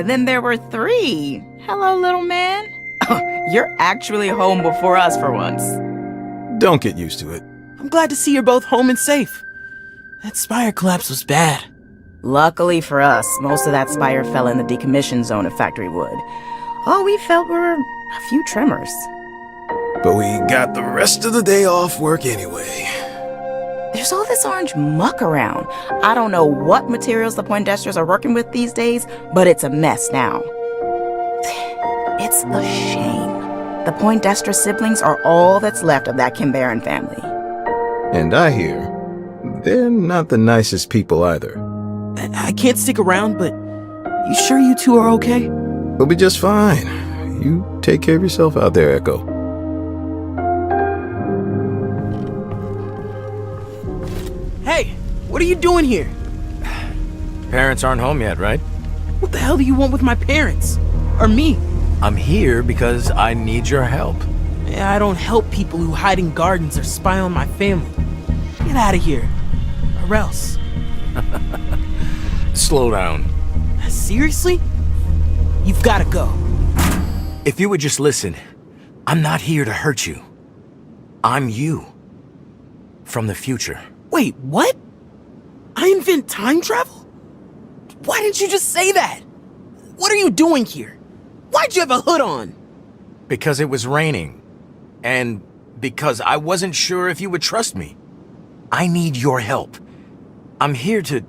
then there were three. Hello, little man. You're actually home before us for once. Don't get used to it. I'm glad to see you're both home and safe. That spire collapse was bad. Luckily for us, most of that spire fell in the decommission zone of Factory Wood. All we felt were a few tremors. But we got the rest of the day off work anyway. There's all this orange muck around. I don't know what materials the Poindexters are working with these days, but it's a mess now. It's a shame. The Poindexter siblings are all that's left of that Kimbaran family. And I hear they're not the nicest people either. I can't stick around, but you sure you two are okay? We'll be just fine. You take care of yourself out there, Echo. Hey, what are you doing here? Parents aren't home yet, right? What the hell do you want with my parents? Or me? I'm here because I need your help. Yeah, I don't help people who hide in gardens or spy on my family. Get out of here. Or else. Slow down. Seriously? You've gotta go. If you would just listen, I'm not here to hurt you. I'm you. From the future. Wait, what? I invent time travel? Why didn't you just say that? What are you doing here? Why'd you have a hood on? Because it was raining. And because I wasn't sure if you would trust me. I need your help. I'm here to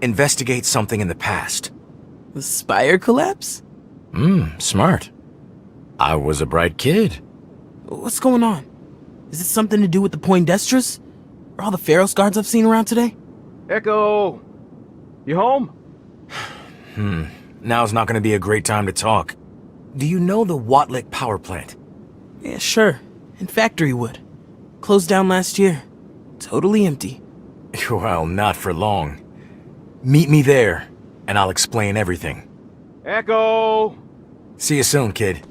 investigate something in the past. The spire collapse? Smart. I was a bright kid. What's going on? Is it something to do with the Poindexters? Or all the Pharos guards I've seen around today? Echo! You home? Now's not gonna be a great time to talk. Do you know the Watlick power plant? Yeah, sure. In Factory Wood. Closed down last year. Totally empty. Well, not for long. Meet me there, and I'll explain everything. Echo! See you soon, kid.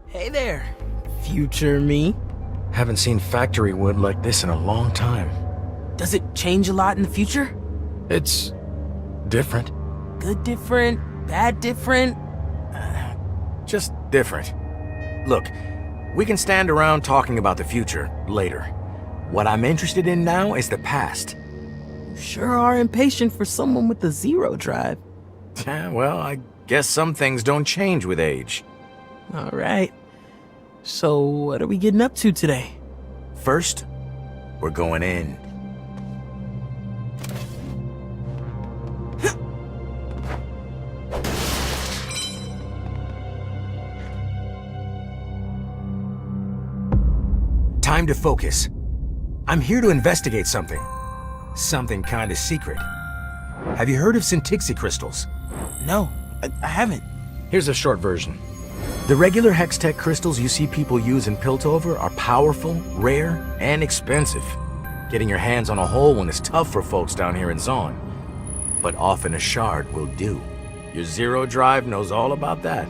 Hey there, future me. Haven't seen Factory Wood like this in a long time. Does it change a lot in the future? It's different. Good different? Bad different? Just different. Look, we can stand around talking about the future later. What I'm interested in now is the past. You sure are impatient for someone with a zero drive. Well, I guess some things don't change with age. All right. So what are we getting up to today? First, we're going in. Time to focus. I'm here to investigate something. Something kind of secret. Have you heard of Syntixi crystals? No, I haven't. Here's a short version. The regular Hextech crystals you see people use in Piltover are powerful, rare, and expensive. Getting your hands on a whole one is tough for folks down here in Zaun. But often a shard will do. Your Zero Drive knows all about that.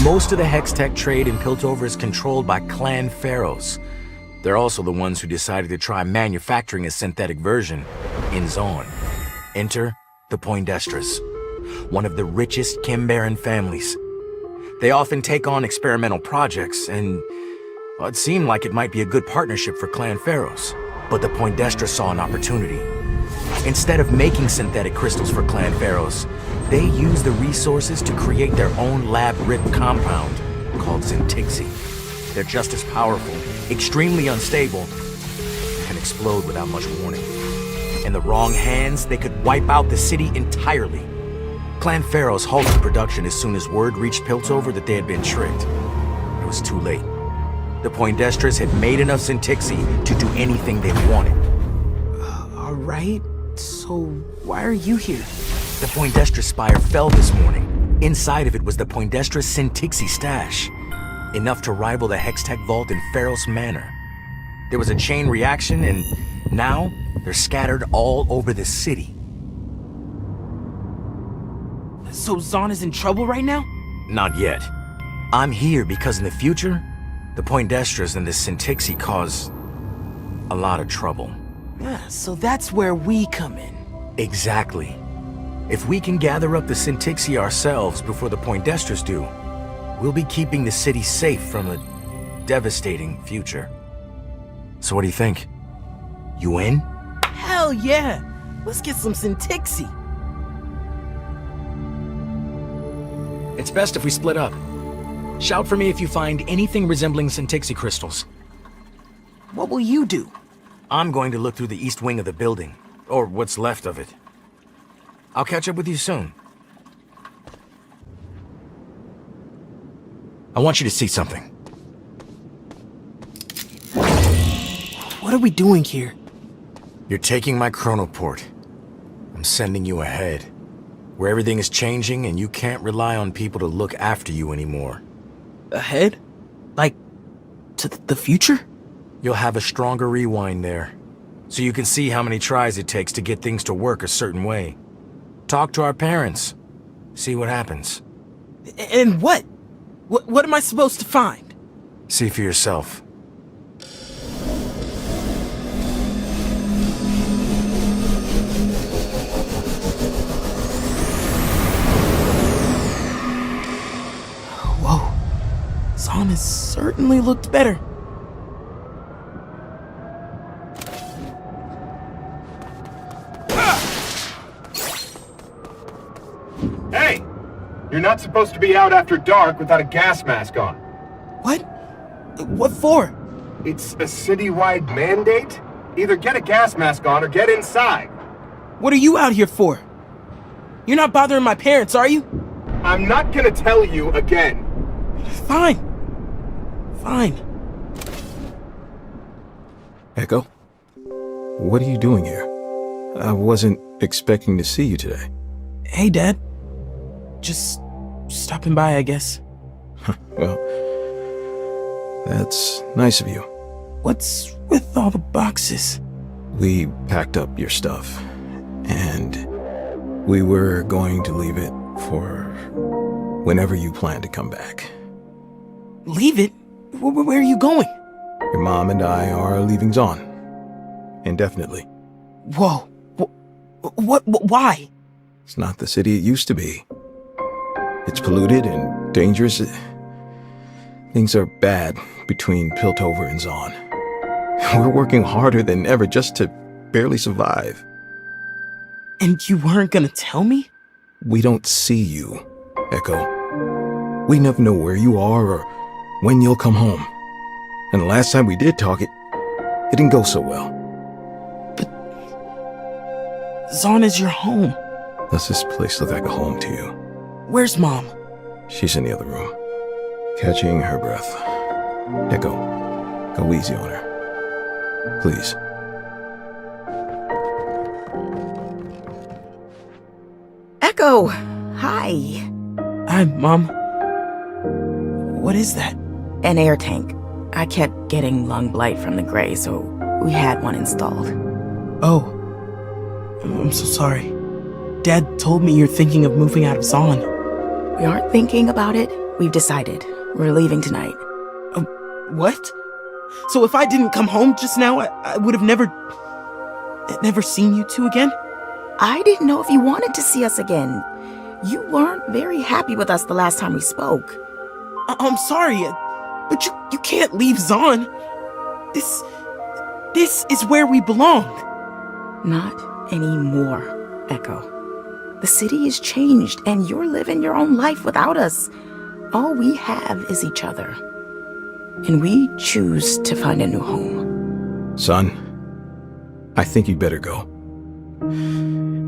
Most of the Hextech trade in Piltover is controlled by Clan Pharos. They're also the ones who decided to try manufacturing a synthetic version in Zaun. Enter the Poindexters, one of the richest Kimbaran families. They often take on experimental projects, and well, it seemed like it might be a good partnership for Clan Pharos. But the Poindexters saw an opportunity. Instead of making synthetic crystals for Clan Pharos, they used the resources to create their own lab-ripped compound called Syntixi. They're just as powerful, extremely unstable, and can explode without much warning. In the wrong hands, they could wipe out the city entirely. Clan Pharos halted production as soon as word reached Piltover that they had been tricked. It was too late. The Poindexters had made enough Syntixi to do anything they wanted. All right, so why are you here? The Poindexter spire fell this morning. Inside of it was the Poindexter Syntixi stash. Enough to rival the Hextech vault in Pharos Manor. There was a chain reaction, and now they're scattered all over the city. So Zaun is in trouble right now? Not yet. I'm here because in the future, the Poindexters and the Syntixi cause a lot of trouble. Yeah, so that's where we come in. Exactly. If we can gather up the Syntixi ourselves before the Poindexters do, we'll be keeping the city safe from a devastating future. So what do you think? You in? Hell yeah! Let's get some Syntixi. It's best if we split up. Shout for me if you find anything resembling Syntixi crystals. What will you do? I'm going to look through the east wing of the building, or what's left of it. I'll catch up with you soon. I want you to see something. What are we doing here? You're taking my chronoport. I'm sending you ahead, where everything is changing and you can't rely on people to look after you anymore. Ahead? Like, to the future? You'll have a stronger rewind there, so you can see how many tries it takes to get things to work a certain way. Talk to our parents. See what happens. And what? What am I supposed to find? See for yourself. Whoa. Zahn has certainly looked better. Hey! You're not supposed to be out after dark without a gas mask on. What? What for? It's a citywide mandate? Either get a gas mask on or get inside. What are you out here for? You're not bothering my parents, are you? I'm not gonna tell you again. Fine. Fine. Echo? What are you doing here? I wasn't expecting to see you today. Hey, Dad. Just stopping by, I guess. Well, that's nice of you. What's with all the boxes? We packed up your stuff, and we were going to leave it for whenever you plan to come back. Leave it? Where are you going? Your mom and I are leaving Zahn. Indefinitely. Whoa. Why? It's not the city it used to be. It's polluted and dangerous. Things are bad between Piltover and Zahn. We're working harder than ever just to barely survive. And you weren't gonna tell me? We don't see you, Echo. We never know where you are or when you'll come home. And the last time we did talk, it didn't go so well. But Zahn is your home. Does this place look like a home to you? Where's Mom? She's in the other room, catching her breath. Echo, go easy on her. Please. Echo, hi. Hi, Mom. What is that? An air tank. I kept getting lung blight from the gray, so we had one installed. Oh. I'm so sorry. Dad told me you're thinking of moving out of Zahn. We aren't thinking about it. We've decided. We're leaving tonight. What? So if I didn't come home just now, I would have never seen you two again? I didn't know if you wanted to see us again. You weren't very happy with us the last time we spoke. I'm sorry, but you can't leave Zahn. This is where we belong. Not anymore, Echo. The city has changed, and you're living your own life without us. All we have is each other. And we choose to find a new home. Son, I think you'd better go.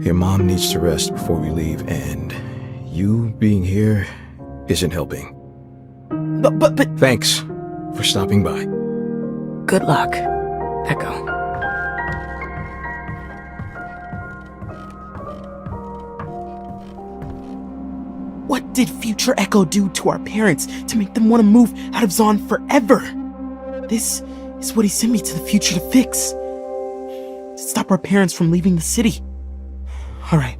Your mom needs to rest before we leave, and you being here isn't helping. But... Thanks for stopping by. Good luck, Echo. What did future Echo do to our parents to make them want to move out of Zahn forever? This is what he sent me to the future to fix. To stop our parents from leaving the city. Alright.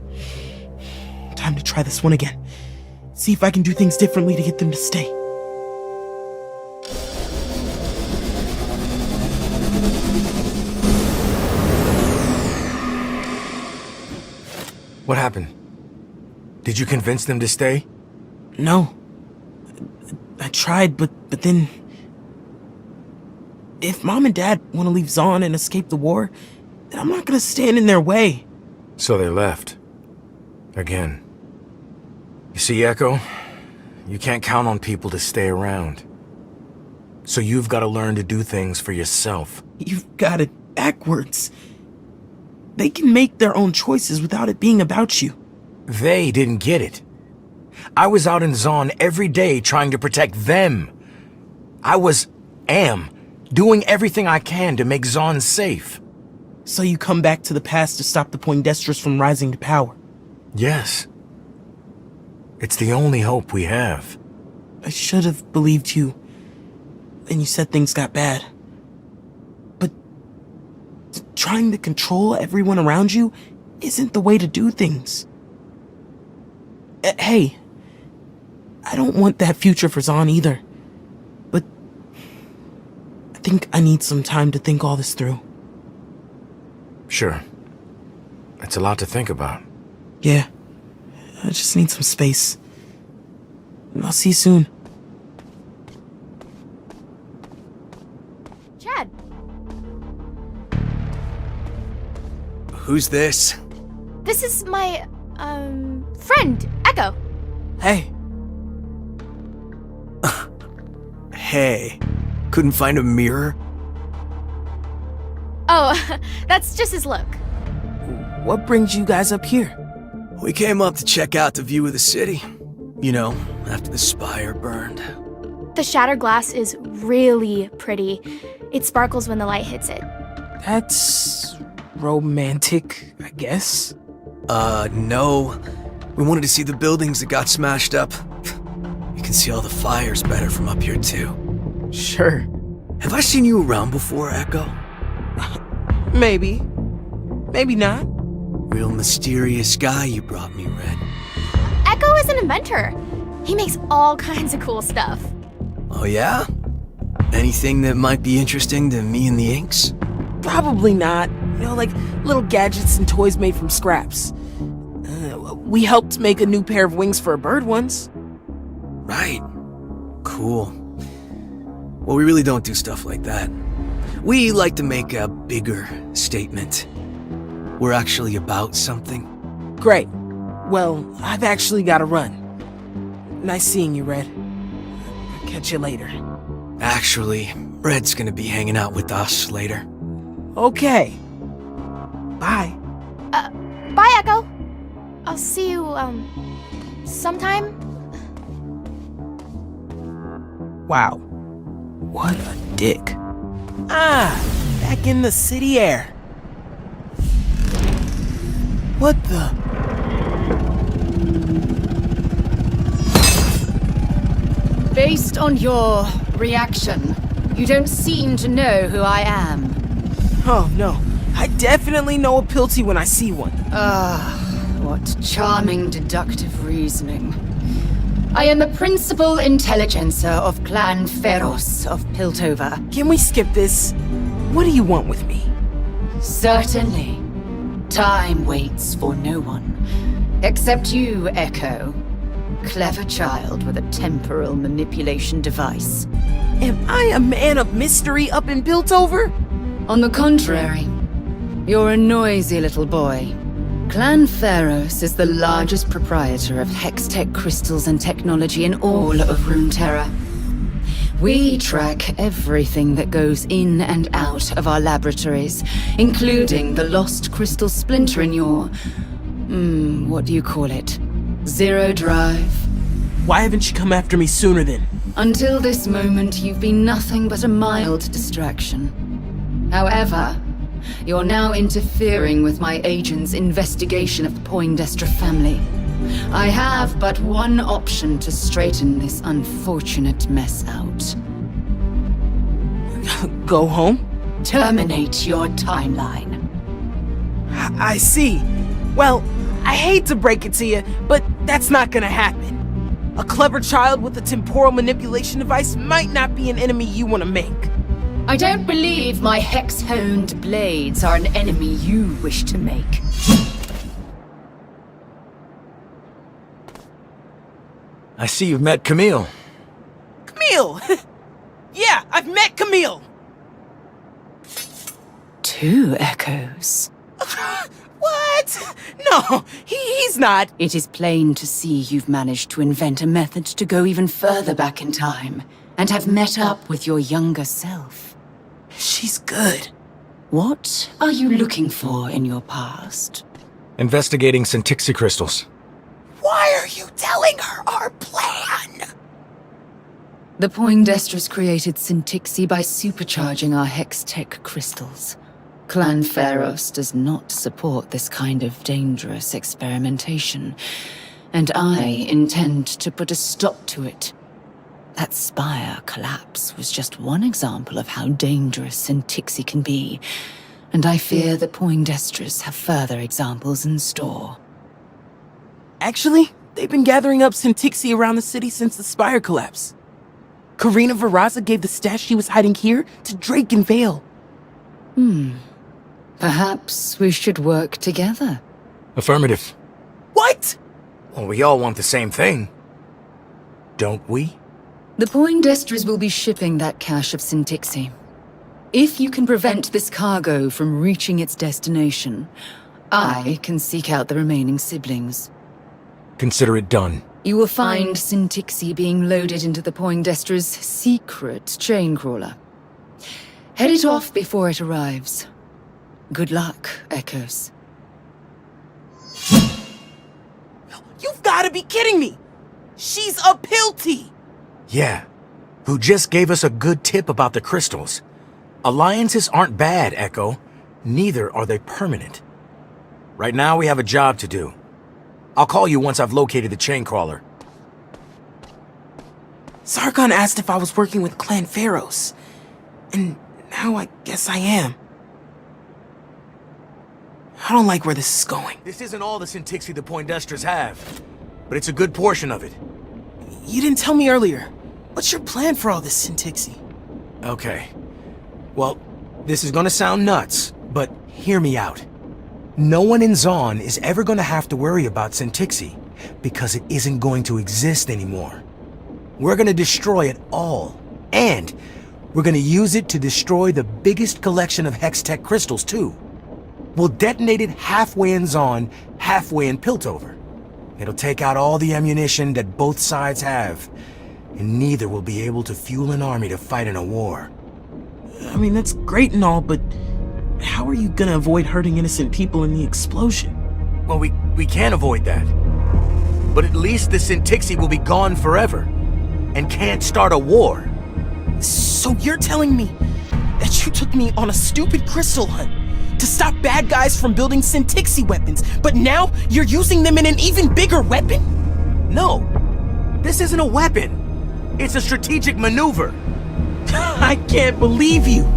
Time to try this one again. See if I can do things differently to get them to stay. What happened? Did you convince them to stay? No. I tried, but then... If Mom and Dad want to leave Zon and escape the war, then I'm not gonna stand in their way. So they left. Again. You see, Echo? You can't count on people to stay around. So you've got to learn to do things for yourself. You've got it backwards. They can make their own choices without it being about you. They didn't get it. I was out in Zon every day trying to protect them. am, doing everything I can to make Zon safe. So you come back to the past to stop the Poindexters from rising to power? Yes. It's the only hope we have. I should have believed you. And you said things got bad. But trying to control everyone around you isn't the way to do things. Hey, I don't want that future for Zon either. But I think I need some time to think all this through. Sure. It's a lot to think about. Yeah, I just need some space. I'll see you soon. Chad. Who's this? This is my, friend, Echo. Hey. Hey, couldn't find a mirror? Oh, that's just his look. What brings you guys up here? We came up to check out the view of the city. You know, after the spire burned. The shattered glass is really pretty. It sparkles when the light hits it. That's romantic, I guess. No. We wanted to see the buildings that got smashed up. You can see all the fires better from up here, too. Sure. Have I seen you around before, Echo? Maybe. Maybe not. Real mysterious guy you brought me, Red. Echo is an inventor. He makes all kinds of cool stuff. Oh, yeah? Anything that might be interesting to me and the Inks? Probably not. You know, like little gadgets and toys made from scraps. We helped make a new pair of wings for a bird once. Right. Cool. Well, we really don't do stuff like that. We like to make a bigger statement. We're actually about something. Great. Well, I've actually got to run. Nice seeing you, Red. Catch you later. Actually, Red's gonna be hanging out with us later. Okay. Bye. Bye, Echo. I'll see you, sometime. Wow. What a dick. Back in the city air. What the? Based on your reaction, you don't seem to know who I am. Oh, no. I definitely know a Pilty when I see one. What charming deductive reasoning. I am the principal intelligencer of Clan Feros of Piltover. Can we skip this? What do you want with me? Certainly. Time waits for no one. Except you, Echo. Clever child with a temporal manipulation device. Am I a man of mystery up in Piltover? On the contrary, you're a noisy little boy. Clan Feros is the largest proprietor of Hextech crystals and technology in all of Runeterra. We track everything that goes in and out of our laboratories, including the lost crystal splinter in your... what do you call it? Zero drive. Why haven't you come after me sooner then? Until this moment, you've been nothing but a mild distraction. However, you're now interfering with my agent's investigation of the Poindexter family. I have but one option to straighten this unfortunate mess out. Go home? Terminate your timeline. I see. Well, I hate to break it to you, but that's not gonna happen. A clever child with a temporal manipulation device might not be an enemy you want to make. I don't believe my hex-honed blades are an enemy you wish to make. I see you've met Camille. Camille! Yeah, I've met Camille! 2 echoes. What? No, he's not. It is plain to see you've managed to invent a method to go even further back in time and have met up with your younger self. She's good. What are you looking for in your past? Investigating Syntixi crystals. Why are you telling her our plan? The Poindextrus created Syntixi by supercharging our Hextech crystals. Clan Pharos does not support this kind of dangerous experimentation, and I intend to put a stop to it. That spire collapse was just one example of how dangerous Syntixi can be, and I fear the Poindextrus have further examples in store. Actually, they've been gathering up Syntixi around the city since the spire collapse. Karina Veraza gave the stash she was hiding here to Drake and Vale. Perhaps we should work together. Affirmative. What? Well, we all want the same thing. Don't we? The Poindextrus will be shipping that cache of Syntixi. If you can prevent this cargo from reaching its destination, I can seek out the remaining siblings. Consider it done. You will find Syntixi being loaded into the Poindextrus' secret chain crawler. Head it off before it arrives. Good luck, Echoes. You've gotta be kidding me! She's a Pilty! Yeah. Who just gave us a good tip about the crystals. Alliances aren't bad, Echo. Neither are they permanent. Right now we have a job to do. I'll call you once I've located the chain crawler. Sargon asked if I was working with Clan Pharos. And now I guess I am. I don't like where this is going. This isn't all the Syntixi the Poindextrus have, but it's a good portion of it. You didn't tell me earlier. What's your plan for all this Syntixi? Okay. Well, this is gonna sound nuts, but hear me out. No one in Zon is ever gonna have to worry about Syntixi, because it isn't going to exist anymore. We're gonna destroy it all, and we're gonna use it to destroy the biggest collection of Hextech crystals too. We'll detonate it halfway in Zon, halfway in Piltover. It'll take out all the ammunition that both sides have, and neither will be able to fuel an army to fight in a war. I mean, that's great and all, but how are you gonna avoid hurting innocent people in the explosion? Well, we can't avoid that. But at least the Syntixi will be gone forever, and can't start a war. So you're telling me that you took me on a stupid crystal hunt to stop bad guys from building Syntixi weapons, but now you're using them in an even bigger weapon? No, this isn't a weapon. It's a strategic maneuver. I can't believe you.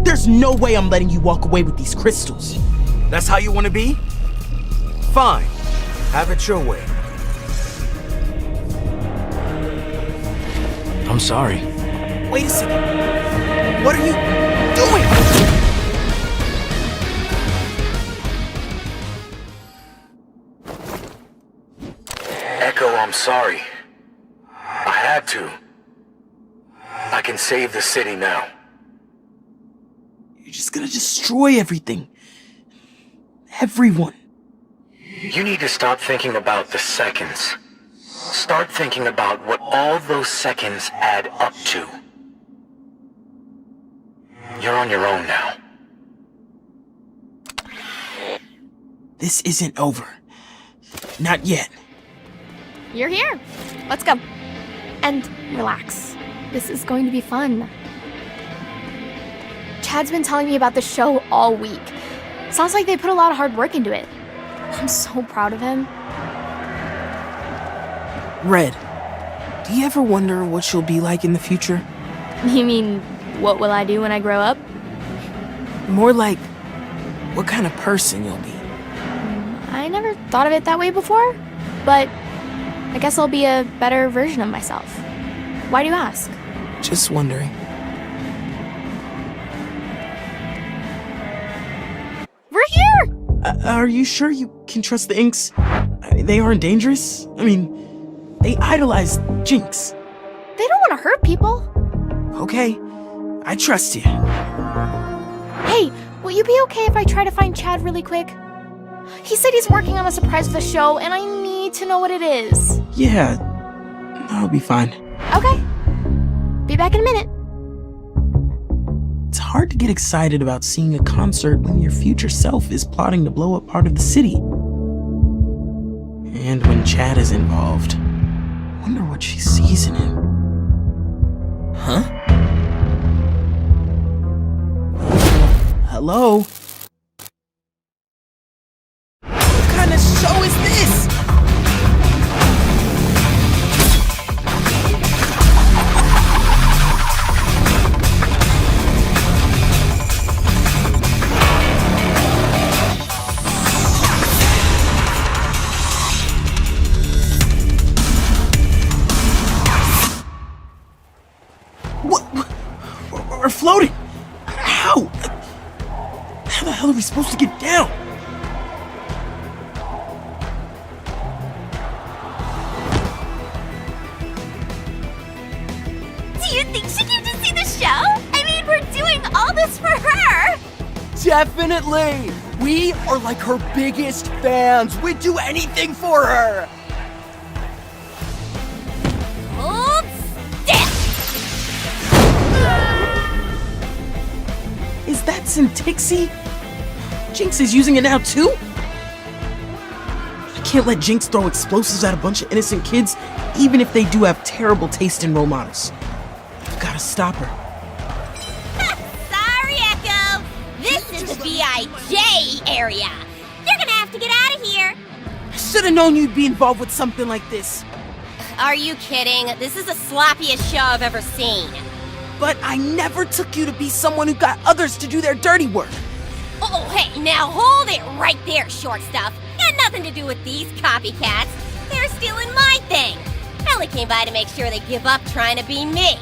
There's no way I'm letting you walk away with these crystals. That's how you want to be? Fine. Have it your way. I'm sorry. Wait a second. What are you doing? Echo, I'm sorry. I had to. I can save the city now. You're just gonna destroy everything. Everyone. You need to stop thinking about the seconds. Start thinking about what all those seconds add up to. You're on your own now. This isn't over. Not yet. You're here. Let's go. And relax. This is going to be fun. Chad's been telling me about the show all week. Sounds like they put a lot of hard work into it. I'm so proud of him. Red, do you ever wonder what you'll be like in the future? You mean, what will I do when I grow up? More like, what kind of person you'll be. I never thought of it that way before, but I guess I'll be a better version of myself. Why do you ask? Just wondering. We're here! Are you sure you can trust the inks? They aren't dangerous? I mean, They idolize Jinx. They don't want to hurt people. Okay, I trust you. Hey, will you be okay if I try to find Chad really quick? He said he's working on a surprise for the show, and I need to know what it is. Yeah, I'll be fine. Okay. Be back in a minute. It's hard to get excited about seeing a concert when your future self is plotting to blow up part of the city. And when Chad is involved, I wonder what she sees in him. Huh? Hello? What kind of show is this? We're floating! How? How the hell are we supposed to get down? Do you think she came to see the show? I mean, we're doing all this for her! Definitely! We are like her biggest fans. We'd do anything for her! Hold still! Is that Syntixie? Jinx is using it now too? I can't let Jinx throw explosives at a bunch of innocent kids, even if they do have terrible taste in role models. I've gotta stop her. Sorry, Echo! This is the VIJ area! You're gonna have to get out of here! I should've known you'd be involved with something like this. Are you kidding? This is the sloppiest show I've ever seen. But I never took you to be someone who got others to do their dirty work. Oh, hey, now hold it right there, short stuff. Got nothing to do with these copycats. They're stealing my thing. I only came by to make sure they give up trying to be me.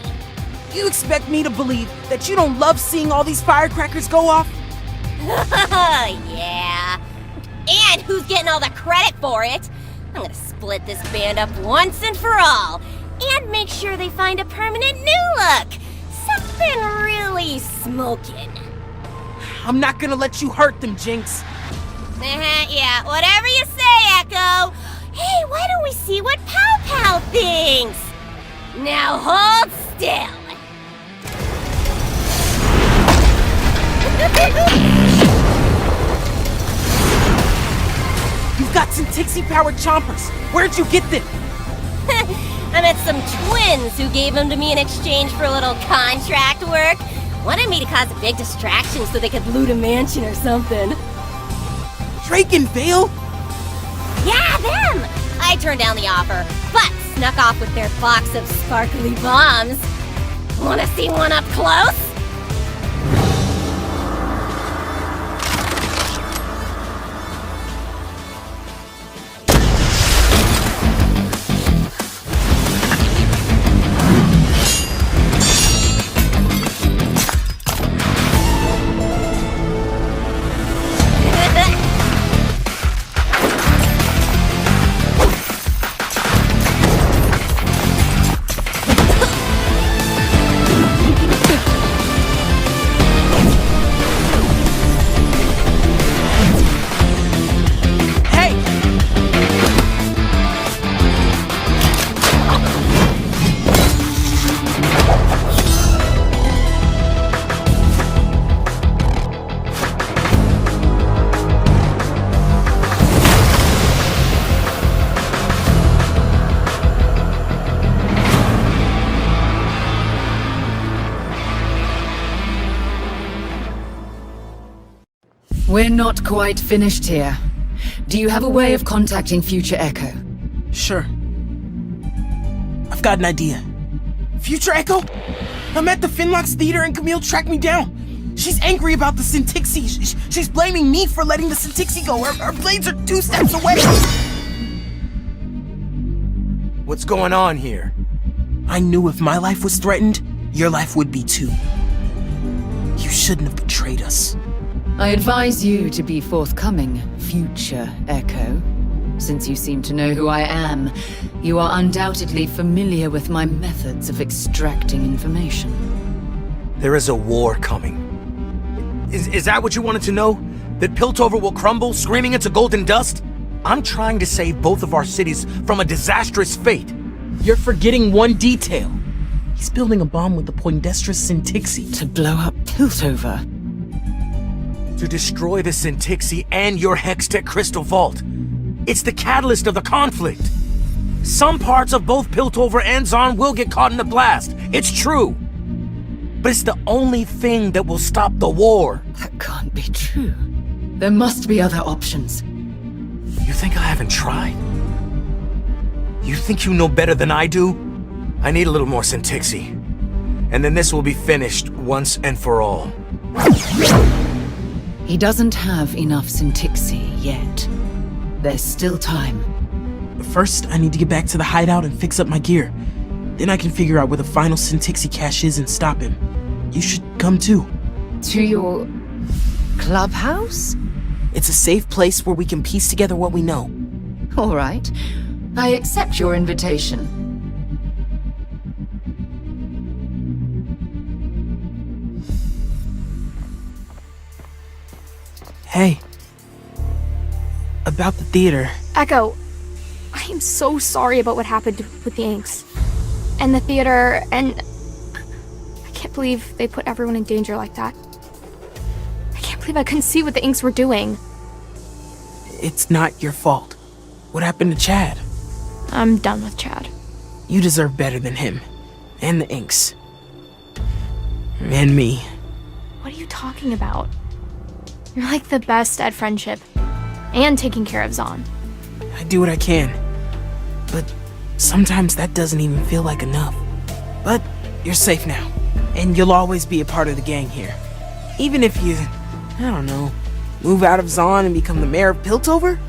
You expect me to believe that you don't love seeing all these firecrackers go off? Yeah. And who's getting all the credit for it? I'm gonna split this band up once and for all. And make sure they find a permanent new look. Something really smoking. I'm not gonna let you hurt them, Jinx. Yeah, whatever you say, Echo. Hey, why don't we see what Pow Pow thinks? Now hold still. You've got some Tixie-powered chompers. Where'd you get them? I met some twins who gave them to me in exchange for a little contract work. Wanted me to cause a big distraction so they could loot a mansion or something. Drake and Vale? Yeah, them! I turned down the offer, but snuck off with their box of sparkly bombs. Wanna see one up close? We're not quite finished here. Do you have a way of contacting Future Echo? Sure. I've got an idea. Future Echo? I'm at the Finlocks Theater and Camille tracked me down. She's angry about the Syntixie. She's blaming me for letting the Syntixie go. Her blades are 2 steps away. What's going on here? I knew if my life was threatened, your life would be too. You shouldn't have betrayed us. I advise you to be forthcoming, Future Echo. Since you seem to know who I am, you are undoubtedly familiar with my methods of extracting information. There is a war coming. Is that what you wanted to know? That Piltover will crumble, screaming into golden dust? I'm trying to save both of our cities from a disastrous fate. You're forgetting one detail. He's building a bomb with the Poindextrous Syntixi. To blow up Piltover? To destroy the Syntixi and your Hextech Crystal Vault. It's the catalyst of the conflict. Some parts of both Piltover and Zon will get caught in the blast. It's true. But it's the only thing that will stop the war. That can't be true. There must be other options. You think I haven't tried? You think you know better than I do? I need a little more Syntixi. And then this will be finished once and for all. He doesn't have enough Syntixi yet. There's still time. First, I need to get back to the hideout and fix up my gear. Then I can figure out where the final Syntixi cache is and stop him. You should come too. To your clubhouse? It's a safe place where we can piece together what we know. All right. I accept your invitation. Hey. About the theater. Echo, I am so sorry about what happened with the inks. And the theater, and I can't believe they put everyone in danger like that. I can't believe I couldn't see what the inks were doing. It's not your fault. What happened to Chad? I'm done with Chad. You deserve better than him. And the inks. And me. What are you talking about? You're like the best at friendship. And taking care of Zon. I do what I can. But sometimes that doesn't even feel like enough. But you're safe now. And you'll always be a part of the gang here. Even if you, I don't know, move out of Zon and become the mayor of Piltover?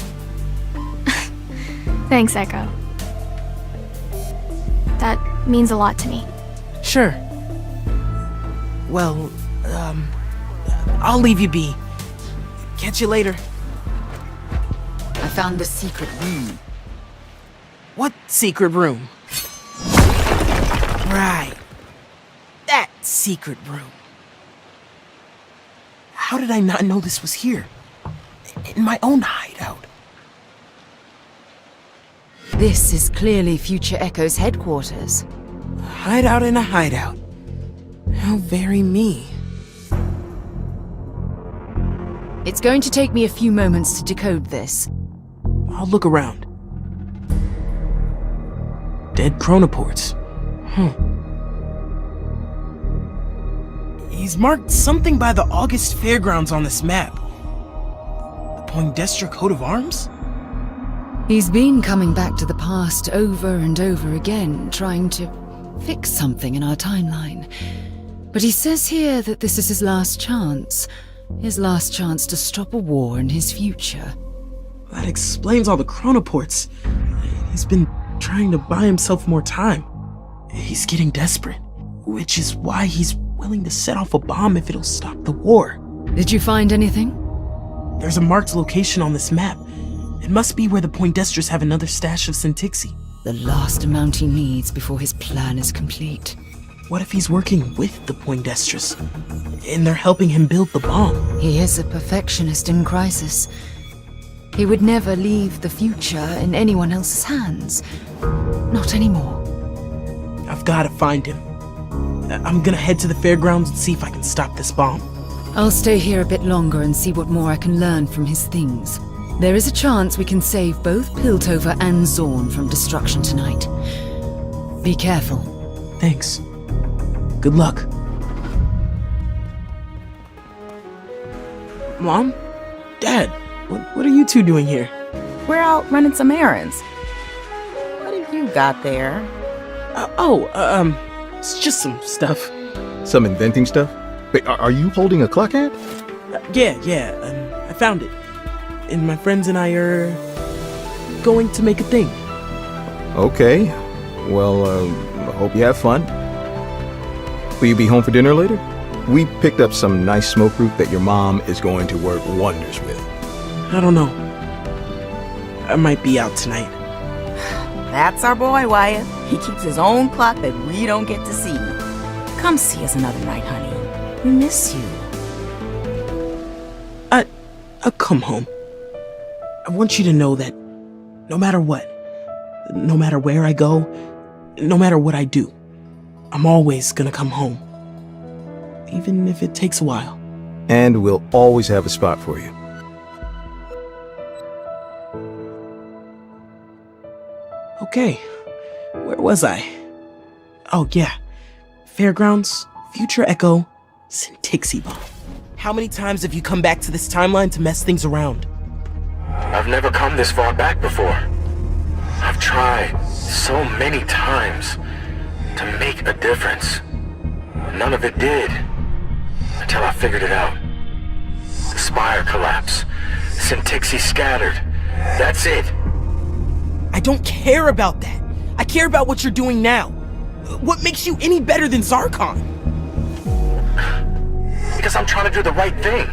Thanks, Echo. That means a lot to me. Sure. Well, I'll leave you be. Catch you later. I found the secret room. What secret room? Right. That secret room. How did I not know this was here? In my own hideout. This is clearly Future Echo's headquarters. Hideout in a hideout. How very me. It's going to take me a few moments to decode this. I'll look around. Dead chronoports. He's marked something by the August Fairgrounds on this map. The Poindextrous coat of arms? He's been coming back to the past over and over again, trying to fix something in our timeline. But he says here that this is his last chance. His last chance to stop a war in his future. That explains all the chronoports. He's been trying to buy himself more time. He's getting desperate, which is why he's willing to set off a bomb if it'll stop the war. Did you find anything? There's a marked location on this map. It must be where the Poindextrous have another stash of Syntixi. The last amount he needs before his plan is complete. What if he's working with the Poindextrous, and they're helping him build the bomb? He is a perfectionist in crisis. He would never leave the future in anyone else's hands. Not anymore. I've got to find him. I'm gonna head to the fairgrounds and see if I can stop this bomb. I'll stay here a bit longer and see what more I can learn from his things. There is a chance we can save both Piltover and Zorn from destruction tonight. Be careful. Thanks. Good luck. Mom? Dad? What are you two doing here? We're out running some errands. What have you got there? It's just some stuff. Some inventing stuff? Wait, are you holding a clock hand? I found it. And my friends and I are going to make a thing. Okay. Well, I hope you have fun. Will you be home for dinner later? We picked up some nice smoke root that your mom is going to work wonders with. I don't know. I might be out tonight. That's our boy, Wyatt. He keeps his own clock that we don't get to see. Come see us another night, honey. We miss you. I'll come home. I want you to know that no matter what, no matter where I go, no matter what I do, I'm always gonna come home. Even if it takes a while. And we'll always have a spot for you. Okay, where was I? Oh yeah, Fairgrounds, Future Echo, Syntixie Bomb. How many times have you come back to this timeline to mess things around? I've never come this far back before. I've tried so many times to make a difference. None of it did. Until I figured it out. The spire collapsed. Syntixie scattered. That's it. I don't care about that. I care about what you're doing now. What makes you any better than Zarkon? Because I'm trying to do the right thing.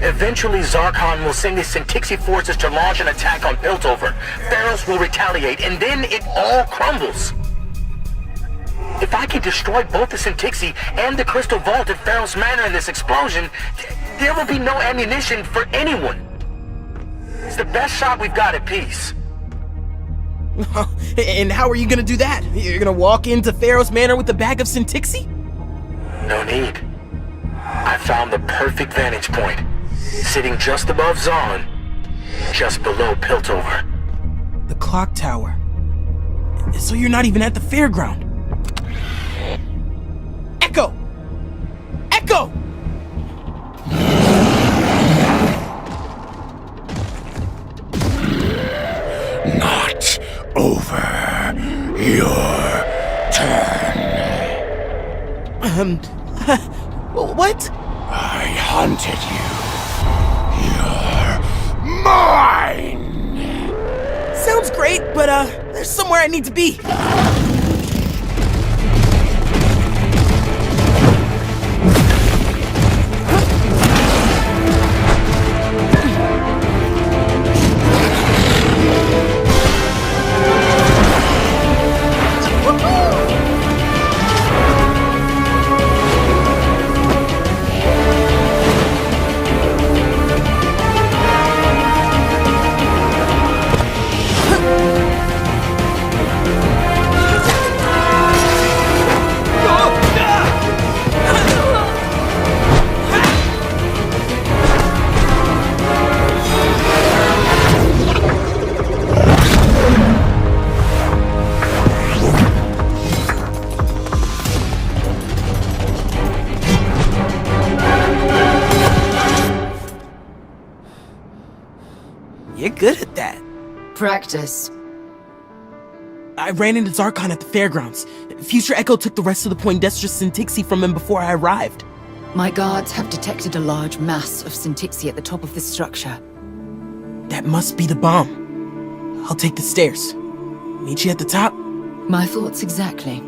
Eventually, Zarkon will send his Syntixie forces to launch an attack on Piltover. Pharaohs will retaliate, and then it all crumbles. If I can destroy both the Syntixie and the Crystal Vault at Pharaoh's Manor in this explosion, there will be no ammunition for anyone. It's the best shot we've got at peace. And how are you gonna do that? You're gonna walk into Pharaoh's Manor with a bag of Syntixie? No need. I found the perfect vantage point. Sitting just above Zon, just below Piltover. The clock tower. So you're not even at the fairground. Echo! Echo! Not over your turn. What? I hunted you. You're mine! Sounds great, but there's somewhere I need to be. You're good at that. Practice. I ran into Zarkon at the fairgrounds. Future Echo took the rest of the Poindexter's Syntixie from him before I arrived. My guards have detected a large mass of Syntixie at the top of this structure. That must be the bomb. I'll take the stairs. Meet you at the top. My thoughts exactly.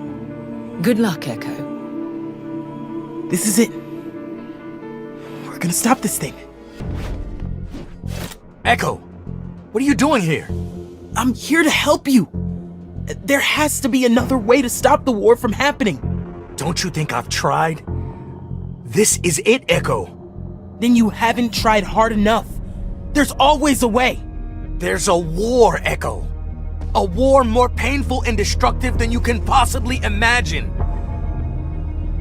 Good luck, Echo. This is it. We're gonna stop this thing. Echo, what are you doing here? I'm here to help you. There has to be another way to stop the war from happening. Don't you think I've tried? This is it, Echo. Then you haven't tried hard enough. There's always a way. There's a war, Echo. A war more painful and destructive than you can possibly imagine.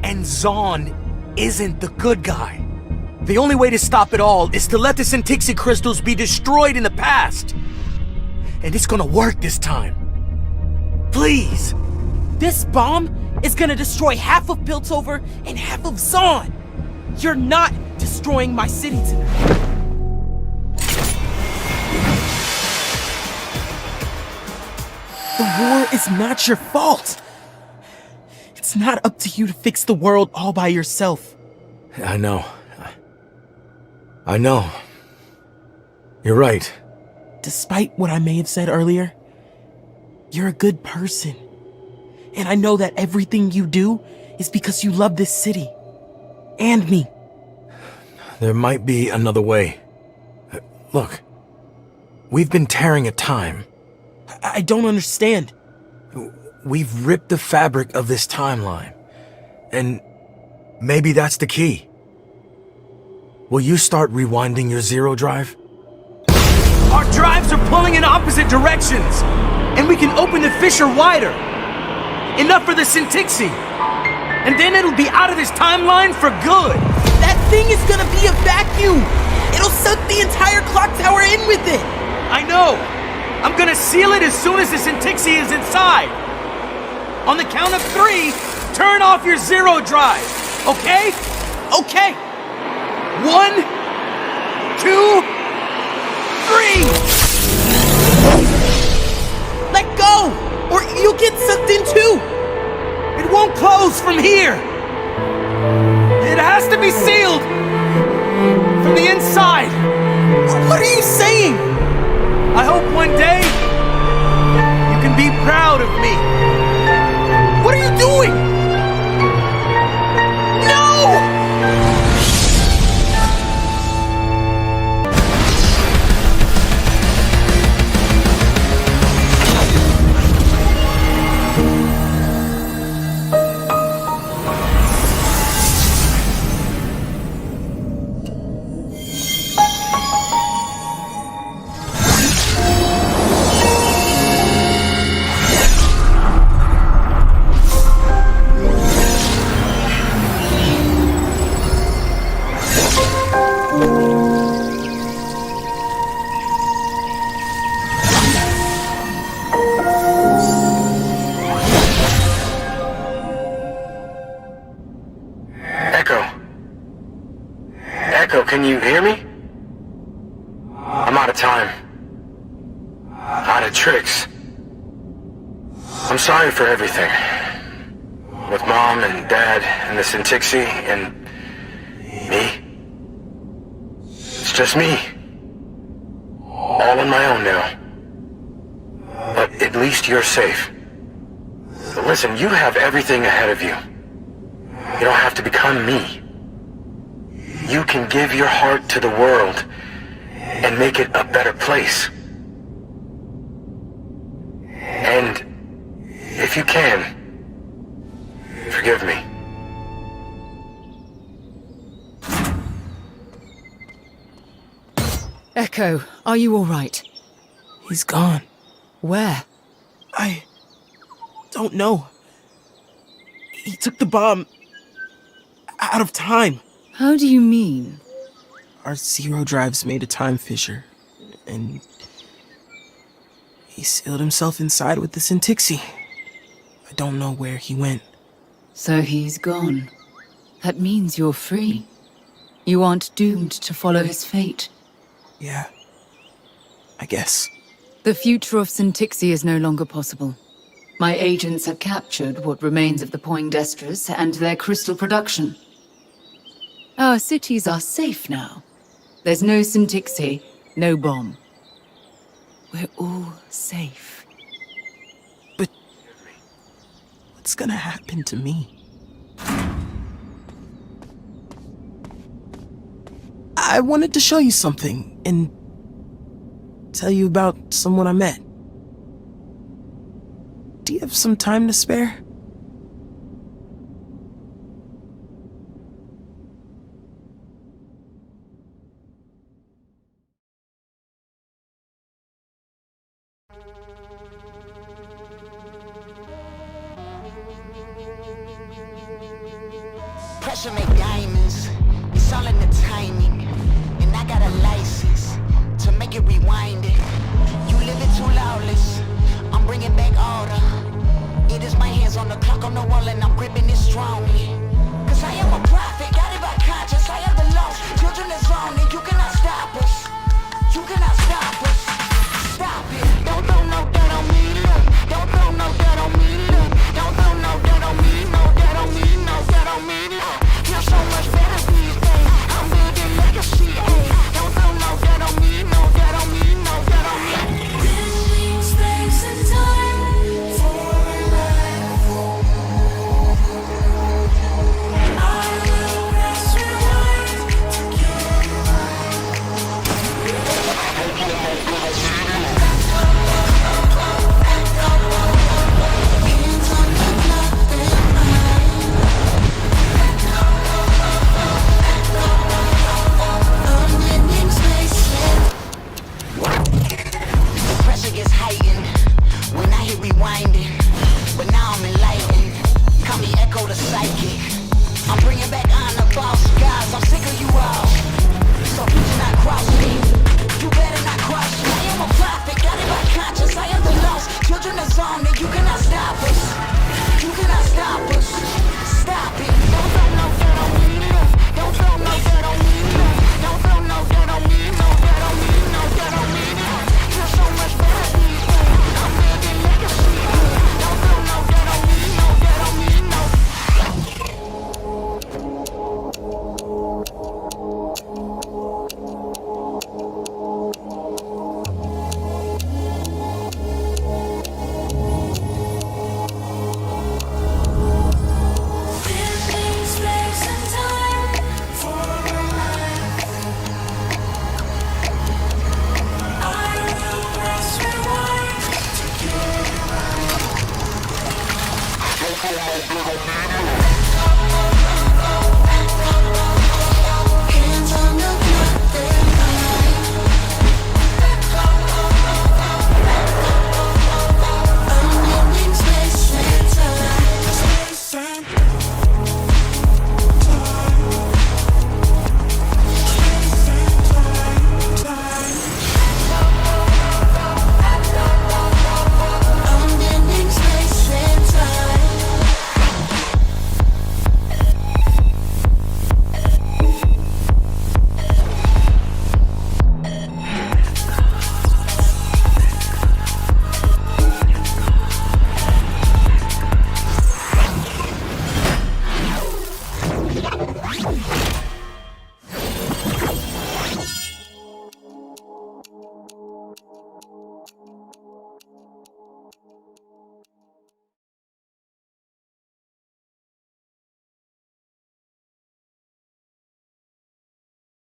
And Zon isn't the good guy. The only way to stop it all is to let the Syntixie crystals be destroyed in the past. And it's gonna work this time. Please! This bomb is gonna destroy half of Piltover and half of Zon. You're not destroying my city tonight. The war is not your fault. It's not up to you to fix the world all by yourself. I know. I know. You're right. Despite what I may have said earlier, you're a good person. And I know that everything you do is because you love this city. And me. There might be another way. Look. We've been tearing at time. I don't understand. We've ripped the fabric of this timeline. And maybe that's the key. Will you start rewinding your zero drive? Our drives are pulling in opposite directions, and we can open the fissure wider. Enough for the Syntixi. And then it'll be out of this timeline for good. That thing is gonna be a vacuum. It'll suck the entire clock tower in with it. I know. I'm gonna seal it as soon as the Syntixi is inside. On the count of 3, turn off your zero drive. Okay? Okay. 1, 2, 3. Let go, or you'll get sucked in too. It won't close from here. It has to be sealed from the inside. What are you saying? I hope one day you can be proud of me. What are you doing? No! Echo, can you hear me? I'm out of time. Out of tricks. I'm sorry for everything. With Mom and Dad and the Syntixi and me. It's just me. All on my own now. But at least you're safe. Listen, you have everything ahead of you. You don't have to become me. You can give your heart to the world and make it a better place. And if you can, forgive me. Echo, are you all right? He's gone. Where? I don't know. He took the bomb out of time. How do you mean? Our zero drives made a time fissure, and he sealed himself inside with the Syntixi. I don't know where he went. So he's gone. That means you're free. You aren't doomed to follow his fate. Yeah, I guess. The future of Syntixi is no longer possible. My agents have captured what remains of the Poindexters and their crystal production. Our cities are safe now. There's no Syntixi, no bomb. We're all safe. But what's gonna happen to me? I wanted to show you something and tell you about someone I met. Do you have some time to spare? Pressure make diamonds, it's all in the timing. And I got a license to make it rewind it. You live it too lawless, I'm bringing back order. It is my hands on the clock on the wall and I'm gripping it strongly. Cause I am a prophet, guided by conscience. I am the lost, children is wrong, and you cannot stop us. You cannot stop us. Stop it. Don't throw no dirt on me, look. Don't throw no dirt on me, look. Don't throw no dirt on me, no dirt on me, no dirt on me, look. You're so much better these days. I'm building legacy, ayy. Don't throw no dirt on me, no dirt on me, no dirt on me. Building space and time for life. Hands on the clock, they're mine. Unending space and time. Space and unending space and time.